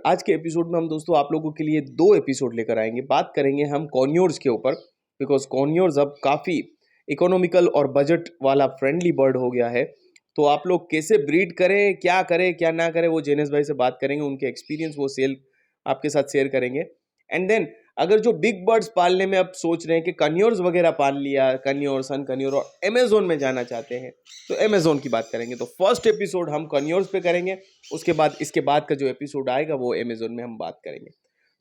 आज के एपिसोड में हम दोस्तों आप लोगों के लिए 2 एपिसोड लेकर आएंगे। बात करेंगे हम कॉर्नियोर्स के ऊपर, बिकॉज़ कॉर्नियोर्स अब काफ़ी इकोनॉमिकल और बजट वाला फ्रेंडली बर्ड हो गया है। तो आप लोग कैसे ब्रीड करें, क्या ना करें, वो जेनेस भाई से बात करेंगे। उनके एक्सपीरियंस वो सेल आपके साथ शेयर करेंगे। एंड देन अगर जो बिग बर्ड्स पालने में अब सोच रहे हैं कि कन्योर्स वगैरह पाल लिया, कन्योर, सन कन्योर, और अमेजोन में जाना चाहते हैं, तो अमेजोन की बात करेंगे। तो फर्स्ट एपिसोड हम कन्योर्स पे करेंगे, उसके बाद इसके बाद का जो एपिसोड आएगा वो अमेजोन में हम बात करेंगे।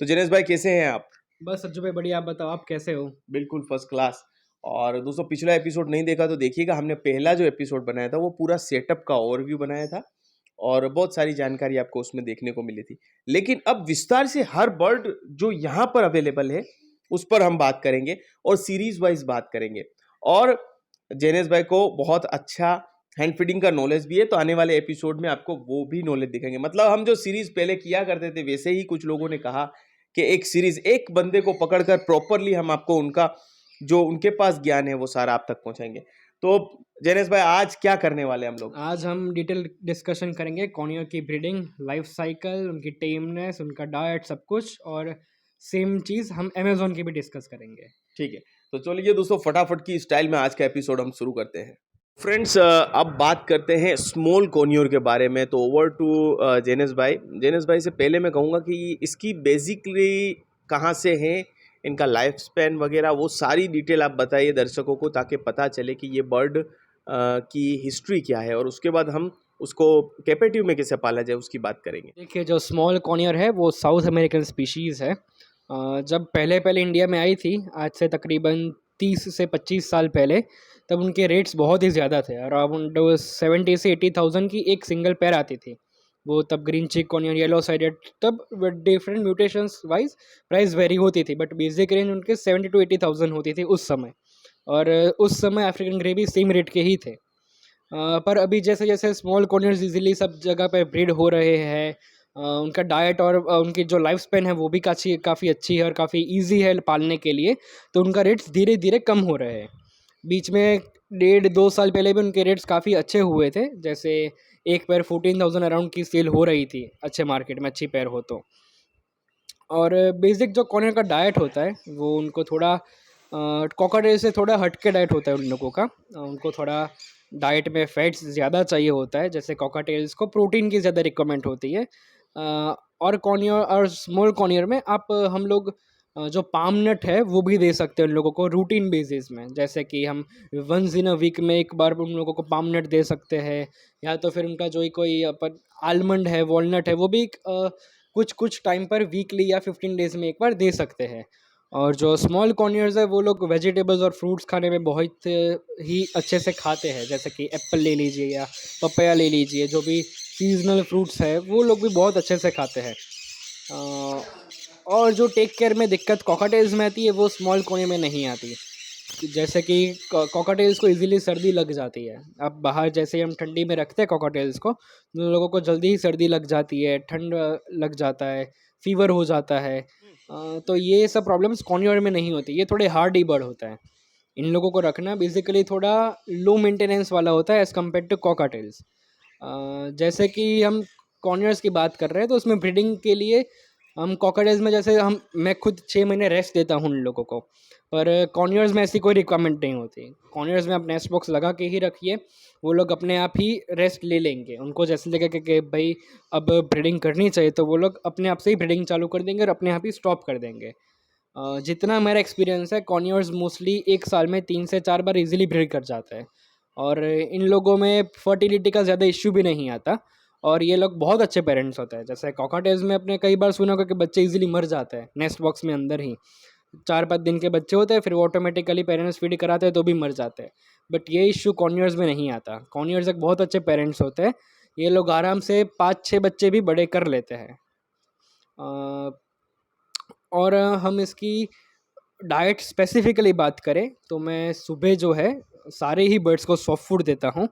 तो दिनेश भाई कैसे हैं आप? बस सज्जू भाई बढ़िया। आप बताओ, आप कैसे हो? बिल्कुल फर्स्ट क्लास। और दोस्तों पिछला एपिसोड नहीं देखा तो देखिएगा, हमने पहला जो एपिसोड बनाया था वो पूरा सेटअप का ओवरव्यू बनाया था और बहुत सारी जानकारी आपको उसमें देखने को मिली थी। लेकिन अब विस्तार से हर बर्ड जो यहाँ पर अवेलेबल है उस पर हम बात करेंगे और सीरीज वाइज बात करेंगे। और जेनेस भाई को बहुत अच्छा हैंड फीडिंग का नॉलेज भी है, तो आने वाले एपिसोड में आपको वो भी नॉलेज दिखेंगे। मतलब हम जो सीरीज पहले किया करते थे वैसे ही कुछ लोगों ने कहा कि एक सीरीज एक बंदे को पकड़कर प्रॉपरली हम आपको उनका जो उनके पास ज्ञान है वो सारा आप तक पहुंचाएंगे। तो जेनेस भाई आज क्या करने वाले हम लोग? आज हम डिटेल डिस्कशन करेंगे कॉर्नियर की ब्रीडिंग, लाइफ साइकिल, उनकी टेमनेस, उनका डाइट, सब कुछ। और सेम चीज़ हम अमेजोन की भी डिस्कस करेंगे। ठीक है, तो चलिए दोस्तों फटाफट की स्टाइल में आज का एपिसोड हम शुरू करते हैं। फ्रेंड्स, अब बात करते हैं स्मॉल कॉर्नियोर के बारे में। तो ओवर टू जेनेस भाई। जेनेस भाई से पहले मैं कहूँगा कि इसकी बेसिकली कहाँ से है, इनका लाइफ स्पैन वगैरह वो सारी डिटेल आप बताइए दर्शकों को, ताकि पता चले कि ये बर्ड की हिस्ट्री क्या है, और उसके बाद हम उसको कैपेटिव में कैसे पाला जाए उसकी बात करेंगे। देखिए, जो स्मॉल कॉर्नियर है वो साउथ अमेरिकन स्पीशीज़ है। जब पहले पहले इंडिया में आई थी, आज से तकरीबन 30 से 25 साल पहले, तब उनके रेट्स बहुत ही ज़्यादा थे। अराउंड 70 से 80 थाउजेंड की एक सिंगल पेयर आती थी। वो तब ग्रीन चिक कॉर्नियर, येलो साइडेड, तब different mutations wise price very होती थी, बट बेसिक रेंज उनके 70 to 80 थाउजेंड होती थी उस समय। और उस समय अफ्रीकन ग्रे भी सेम रेट के ही थे। पर अभी जैसे जैसे स्मॉल कॉर्नियर्स इजीली सब जगह पे ब्रीड हो रहे हैं, उनका डाइट और उनकी जो लाइफ स्पेन है वो भी काफ़ी अच्छी है और काफ़ी इजी है पालने के लिए, तो उनका रेट्स धीरे धीरे कम हो रहे हैं। बीच में 1.5 2 साल पहले भी उनके रेट्स काफ़ी अच्छे हुए थे। जैसे एक पेयर 14,000 अराउंड की सेल हो रही थी, अच्छे मार्केट में अच्छी पेयर हो तो। और बेसिक जो कॉर्नियर का डाइट होता है वो उनको थोड़ा कॉकरटेल से थोड़ा हट के डाइट होता है उन लोगों का। उनको थोड़ा डाइट में फैट्स ज़्यादा चाहिए होता है, जैसे कॉकरटेल्स को प्रोटीन की ज़्यादा रिक्वायरमेंट होती है। और कॉर्नियर और स्मॉल कॉर्नियर में आप हम लोग जो पाम नट है वो भी दे सकते हैं उन लोगों को रूटीन बेसिस में। जैसे कि हम वंस इन अ वीक में एक बार उन लोगों को पाम नट दे सकते हैं, या तो फिर उनका जो कोई अपन आलमंड है, वॉलनट है, वो भी कुछ कुछ टाइम पर वीकली या 15 डेज में एक बार दे सकते हैं। और जो स्मॉल कॉर्नियर्स है वो लोग वेजिटेबल्स और फ्रूट्स खाने में बहुत ही अच्छे से खाते हैं। जैसे कि एप्पल ले लीजिए या पपाया ले लीजिए, जो भी सीजनल फ्रूट्स है वो लोग भी बहुत अच्छे से खाते हैं। अ, और जो टेक केयर में दिक्कत कॉकरटेल्स में आती है वो स्मॉल कॉर्नियर में नहीं आती। जैसे कि कॉकरटेल्स को इजीली सर्दी लग जाती है। अब बाहर जैसे हम ठंडी में रखते हैं कॉकरटेल्स को, तो लोगों को जल्दी ही सर्दी लग जाती है, ठंड लग जाता है, फीवर हो जाता है। तो ये सब प्रॉब्लम्स कॉर्नियर में नहीं होती, ये थोड़े हार्डी बर्ड होता है। इन लोगों को रखना बेसिकली थोड़ा लो मेंटेनेंस वाला होता है एज़ कम्पेयर टू कॉकरटेल्स। जैसे कि हम कॉर्नियर्स की बात कर रहे हैं, तो उसमें ब्रीडिंग के लिए हम कॉकरटेल्स में जैसे मैं खुद 6 महीने रेस्ट देता हूँ उन लोगों को। पर कॉर्नियर्स में ऐसी कोई रिक्वायरमेंट नहीं होती। कॉर्नियर्स में आप नेस्ट बॉक्स लगा के ही रखिए, वो लोग अपने आप ही रेस्ट ले लेंगे। उनको जैसे लगे कि भाई अब ब्रीडिंग करनी चाहिए, तो वो लोग अपने आप से ही ब्रीडिंग चालू कर देंगे और अपने आप ही स्टॉप कर देंगे। जितना मेरा एक्सपीरियंस है, कॉर्नियर्स मोस्टली एक साल में 3 से 4 बार इजीली ब्रीड कर जाता है। और इन लोगों में फर्टिलिटी का ज़्यादा इश्यू भी नहीं आता, और ये लोग बहुत अच्छे पेरेंट्स होते हैं। जैसे कॉकरटेल्स में अपने कई बार सुना होगा कि बच्चे इजीली मर जाते हैं नेस्ट बॉक्स में अंदर ही। 4 5 दिन के बच्चे होते हैं, फिर वो ऑटोमेटिकली पेरेंट्स फीड कराते हैं तो भी मर जाते हैं। बट ये इशू कॉर्नियर्स में नहीं आता। कॉर्नियर्स एक बहुत अच्छे पेरेंट्स होते हैं, ये लोग आराम से 5 6 बच्चे भी बड़े कर लेते हैं। और हम इसकी डाइट स्पेसिफिकली बात करें तो मैं सुबह जो है सारे ही बर्ड्स को सॉफ्ट फूड देता हूँ,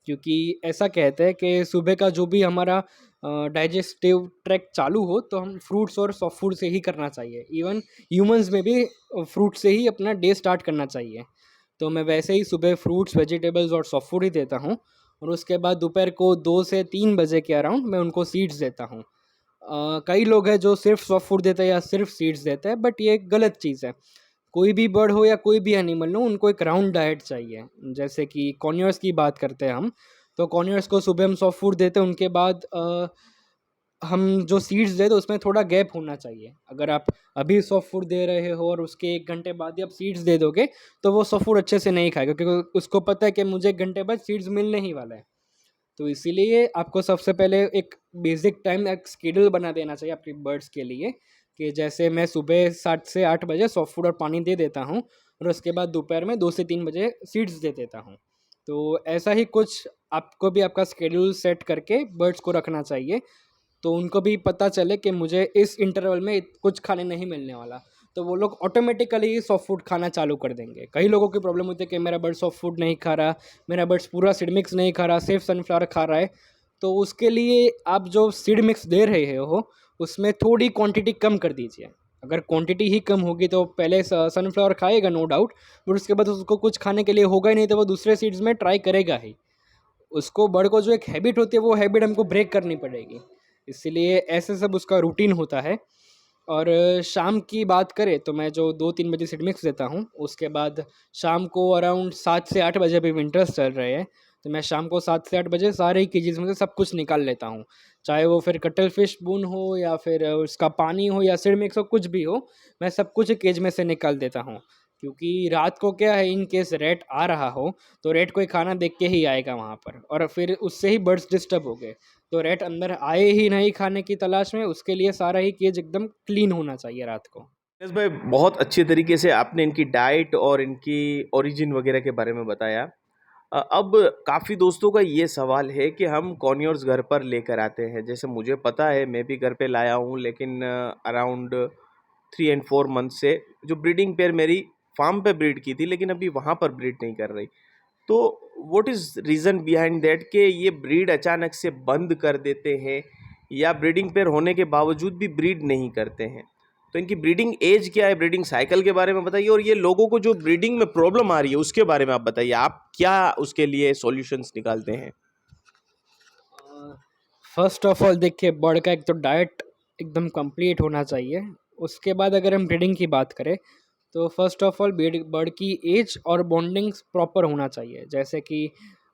क्योंकि ऐसा कहते हैं कि सुबह का जो भी हमारा डाइजेस्टिव ट्रैक चालू हो तो हम फ्रूट्स और सॉफ्ट फूड से ही करना चाहिए। इवन ह्यूमंस में भी फ्रूट से ही अपना डे स्टार्ट करना चाहिए। तो मैं वैसे ही सुबह फ्रूट्स, वेजिटेबल्स और सॉफ्ट फूड ही देता हूँ, और उसके बाद दोपहर को 2 से 3 बजे के अराउंड मैं उनको सीड्स देता हूँ। कई लोग हैं जो सिर्फ सॉफ्ट फूड देते हैं या सिर्फ सीड्स देते हैं, बट ये एक गलत चीज़ है। कोई भी बर्ड हो या कोई भी एनिमल हो, उनको एक राउंड डाइट चाहिए। जैसे कि कॉर्नियर्स की बात करते हैं हम, तो कॉर्नियर्स को सुबह हम सॉफ्ट फूड देते हैं, उनके बाद हम जो सीड्स दें तो उसमें थोड़ा गैप होना चाहिए। अगर आप अभी सॉफ्ट फूड दे रहे हो और उसके 1 घंटे बाद ही आप सीड्स दे दोगे, तो वो सॉफ्ट फूड अच्छे से नहीं खाएगा, क्योंकि उसको पता है कि मुझे 1 घंटे बाद सीड्स मिलने ही वाला है। तो इसीलिए आपको सबसे पहले एक बेसिक टाइम एक शेड्यूल बना देना चाहिए आपके बर्ड्स के लिए, कि जैसे मैं सुबह 7 से 8 बजे सॉफ्ट फूड और पानी दे देता हूँ, और उसके बाद दोपहर में 2 से 3 बजे सीड्स दे देता हूँ। तो ऐसा ही कुछ आपको भी आपका शेड्यूल सेट करके बर्ड्स को रखना चाहिए, तो उनको भी पता चले कि मुझे इस इंटरवल में कुछ खाने नहीं मिलने वाला, तो वो लोग ऑटोमेटिकली सॉफ्ट फूड खाना चालू कर देंगे। कई लोगों की प्रॉब्लम होती है कि मेरा बर्ड सॉफ्ट फूड नहीं खा रहा, मेरा बर्ड्स पूरा सीड मिक्स नहीं खा रहा, सिर्फ सनफ्लावर खा रहा है। तो उसके लिए आप जो सीड मिक्स दे रहे हो, उसमें थोड़ी क्वांटिटी कम कर दीजिए। अगर क्वांटिटी ही कम होगी तो पहले सनफ्लावर खाएगा नो डाउट, बट उसके बाद उसको कुछ खाने के लिए होगा ही नहीं, तो वो दूसरे सीड्स में ट्राई करेगा ही। उसको बर्ड को जो एक हैबिट होती है, वो हैबिट हमको ब्रेक करनी पड़ेगी। इसीलिए ऐसे सब उसका रूटीन होता है। और शाम की बात करें तो मैं जो 2-3 बजे सीड मिक्स देता हूँ, उसके बाद शाम को अराउंड 7 से 8 बजे, अभी विंटर्स चल रहे हैं, तो मैं शाम को 7 से 8 बजे सारे ही केजेस में से सब कुछ निकाल लेता हूँ। चाहे वो फिर कटल फिश बून हो या फिर उसका पानी हो या सीड मिक्स हो, कुछ भी हो, मैं सब कुछ केज में से निकाल देता हूँ। क्योंकि रात को क्या है, इन केस रेट आ रहा हो, तो रेट कोई खाना देख के ही आएगा वहाँ पर, और फिर उससे ही बर्ड्स डिस्टर्ब हो गए। तो रेट अंदर आए ही नहीं खाने की तलाश में, उसके लिए सारा ही केज एकदम क्लीन होना चाहिए रात को। यस भाई, बहुत अच्छे तरीके से आपने इनकी डाइट और इनकी ओरिजिन वगैरह के बारे में बताया। अब काफ़ी दोस्तों का ये सवाल है कि हम कॉर्नियर्स घर पर लेकर आते हैं। जैसे मुझे पता है, मैं भी घर पे लाया हूँ, लेकिन अराउंड 3 एंड 4 मंथ से जो ब्रीडिंग पेयर मेरी फार्म पे ब्रीड की थी, लेकिन अभी वहाँ पर ब्रीड नहीं कर रही। तो what is reason behind that कि ये ब्रीड अचानक से बंद कर देते हैं, या ब्रीडिंग पेयर होने के बावजूद भी ब्रीड नहीं करते हैं? तो इनकी ब्रीडिंग एज क्या है, ब्रीडिंग साइकिल के बारे में बताइए, और ये लोगों को जो ब्रीडिंग में प्रॉब्लम आ रही है उसके बारे में आप बताइए। आप क्या उसके लिए सॉल्यूशंस निकालते हैं? फर्स्ट ऑफ ऑल देखिए, बर्ड का एक तो डाइट एकदम कंप्लीट होना चाहिए। उसके बाद अगर हम ब्रीडिंग की बात करें, तो फर्स्ट ऑफ ऑल बर्ड की एज और बॉन्डिंग्स प्रॉपर होना चाहिए। जैसे कि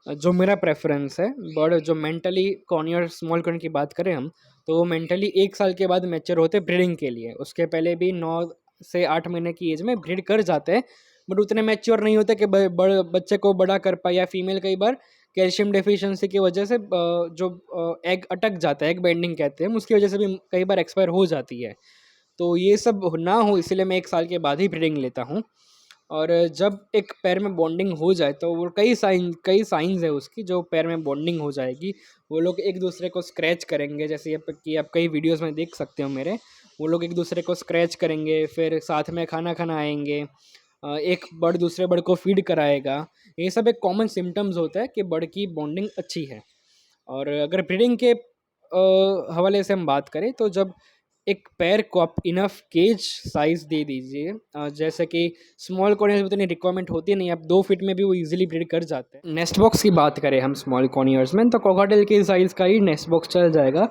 जो मेरा प्रेफरेंस है, बर्ड जो मेंटली कॉर्नियर स्मॉल कॉर्नियर की बात करें हम, तो वो मेंटली 1 साल के बाद मैच्योर होते हैं ब्रीडिंग के लिए। उसके पहले भी 9 से 8 महीने की एज में ब्रीड कर जाते हैं, बट उतने मैच्योर नहीं होते कि बच्चे को बड़ा कर पाए। या फीमेल कई बार कैल्शियम डेफिशिएंसी की वजह से जो एग अटक जाता है, एग बेंडिंग कहते हैं हम, उसकी वजह से भी कई बार एक्सपायर हो जाती है। तो ये सब ना हो, इसलिए मैं 1 साल के बाद ही ब्रीडिंग लेता हूँ। और जब एक पैर में बॉन्डिंग हो जाए, तो वो कई साइंस है उसकी, जो पैर में बॉन्डिंग हो जाएगी। वो लोग एक दूसरे को स्क्रैच करेंगे, जैसे कि आप कई वीडियोस में देख सकते हो मेरे। वो लोग एक दूसरे को स्क्रैच करेंगे, फिर साथ में खाना खाना आएंगे, एक बर्ड दूसरे बर्ड को फीड कराएगा। ये सब एक कॉमन सिम्टम्स होता है कि बर्ड की बॉन्डिंग अच्छी है। और अगर ब्रीडिंग के हवाले से हम बात करें, तो जब एक पैर को आप इनफ केज साइज दे दीजिए, जैसे कि स्मॉल कॉर्नियर्स में उतनी रिक्वायरमेंट होती नहीं, आप 2 फीट में भी वो इजीली ब्रीड कर जाते हैं। नेस्ट बॉक्स की बात करें हम स्मॉल कॉर्नियर्स में, तो कॉकटेल के साइज़ का ही नेस्ट बॉक्स चल जाएगा,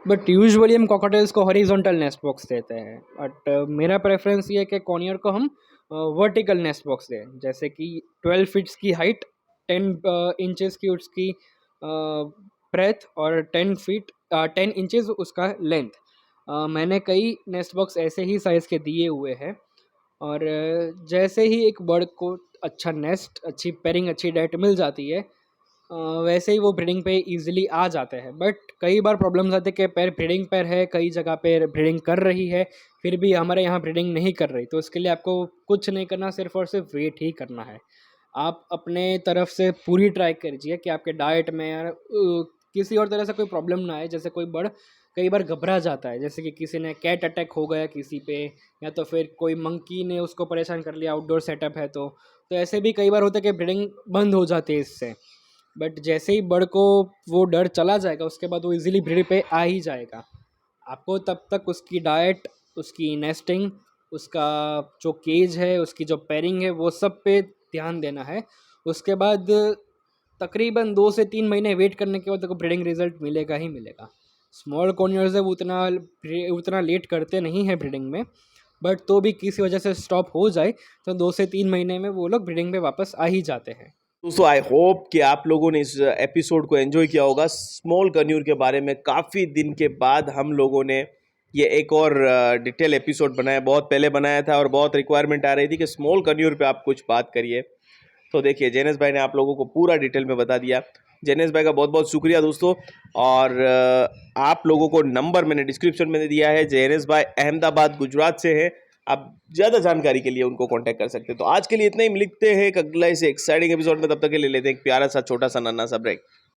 बट यूजुअली हम कॉकटेल्स को हॉरिजॉन्टल नेस्ट बॉक्स देते हैं। बट मेरा प्रेफरेंस ये है कि कॉर्नियर को हम वर्टिकल नेस्ट बॉक्स दें, जैसे कि 12 फीट्स की हाइट, 10 इंचेस की उसकी ब्रेथ, और 10 इंचेस उसका लेंथ। मैंने कई नेस्ट बॉक्स ऐसे ही साइज़ के दिए हुए हैं। और जैसे ही एक बर्ड को अच्छा नेस्ट, अच्छी पेयरिंग, अच्छी डाइट मिल जाती है, वैसे ही वो ब्रीडिंग पे इजीली आ जाते हैं। बट कई बार प्रॉब्लम्स आते हैं कि पैर ब्रीडिंग पैर है, कई जगह पे ब्रीडिंग कर रही है, फिर भी हमारे यहाँ ब्रीडिंग नहीं कर रही। तो इसके लिए आपको कुछ नहीं करना, सिर्फ और सिर्फ वेट ही करना है। आप अपने तरफ से पूरी ट्राई कीजिए कि आपके डाइट में यार किसी और तरह से कोई प्रॉब्लम ना आए। जैसे कोई बर्ड कई बार घबरा जाता है, जैसे कि किसी ने कैट अटैक हो गया किसी पे, या तो फिर कोई मंकी ने उसको परेशान कर लिया, आउटडोर सेटअप है तो ऐसे भी कई बार होता है कि ब्रीडिंग बंद हो जाती है इससे। बट जैसे ही बर्ड को वो डर चला जाएगा, उसके बाद वो इजीली ब्रीड पे आ ही जाएगा। आपको तब तक उसकी डाइट, उसकी नेस्टिंग, उसका जो केज है, उसकी जो पेयरिंग है, वो सब पे ध्यान देना है। उसके बाद तकरीबन 2 से 3 महीने वेट करने के बाद आपको ब्रीडिंग रिजल्ट मिलेगा ही मिलेगा। स्मॉल कॉर्नियर्स है वो उतना लेट करते नहीं हैं ब्रीडिंग में, बट तो भी किसी वजह से स्टॉप हो जाए तो 2 से 3 महीने में वो लोग ब्रीडिंग पे वापस आ ही जाते हैं। दोस्तों आई होप कि आप लोगों ने इस एपिसोड को एंजॉय किया होगा। स्मॉल कन्यूर के बारे में काफ़ी दिन के बाद हम लोगों ने ये एक और डिटेल एपिसोड बनाया। बहुत पहले बनाया था और बहुत रिक्वायरमेंट आ रही थी कि स्मॉल कन्यूर पे आप कुछ बात करिए। तो देखिए जेनेस भाई ने आप लोगों को पूरा डिटेल में बता दिया। जेनेस भाई का बहुत बहुत शुक्रिया दोस्तों। और आप लोगों को नंबर मैंने डिस्क्रिप्शन में दे दिया है। जेनेस भाई अहमदाबाद गुजरात से हैं। आप ज़्यादा जानकारी के लिए उनको कांटेक्ट कर सकते हैं। तो आज के लिए इतना ही, मिलते हैं एक अगला इसे एक्साइटिंग एपिसोड में। तब तक के लिए लेते हैं एक प्यारा सा छोटा सा नन्हा सा ब्रेक।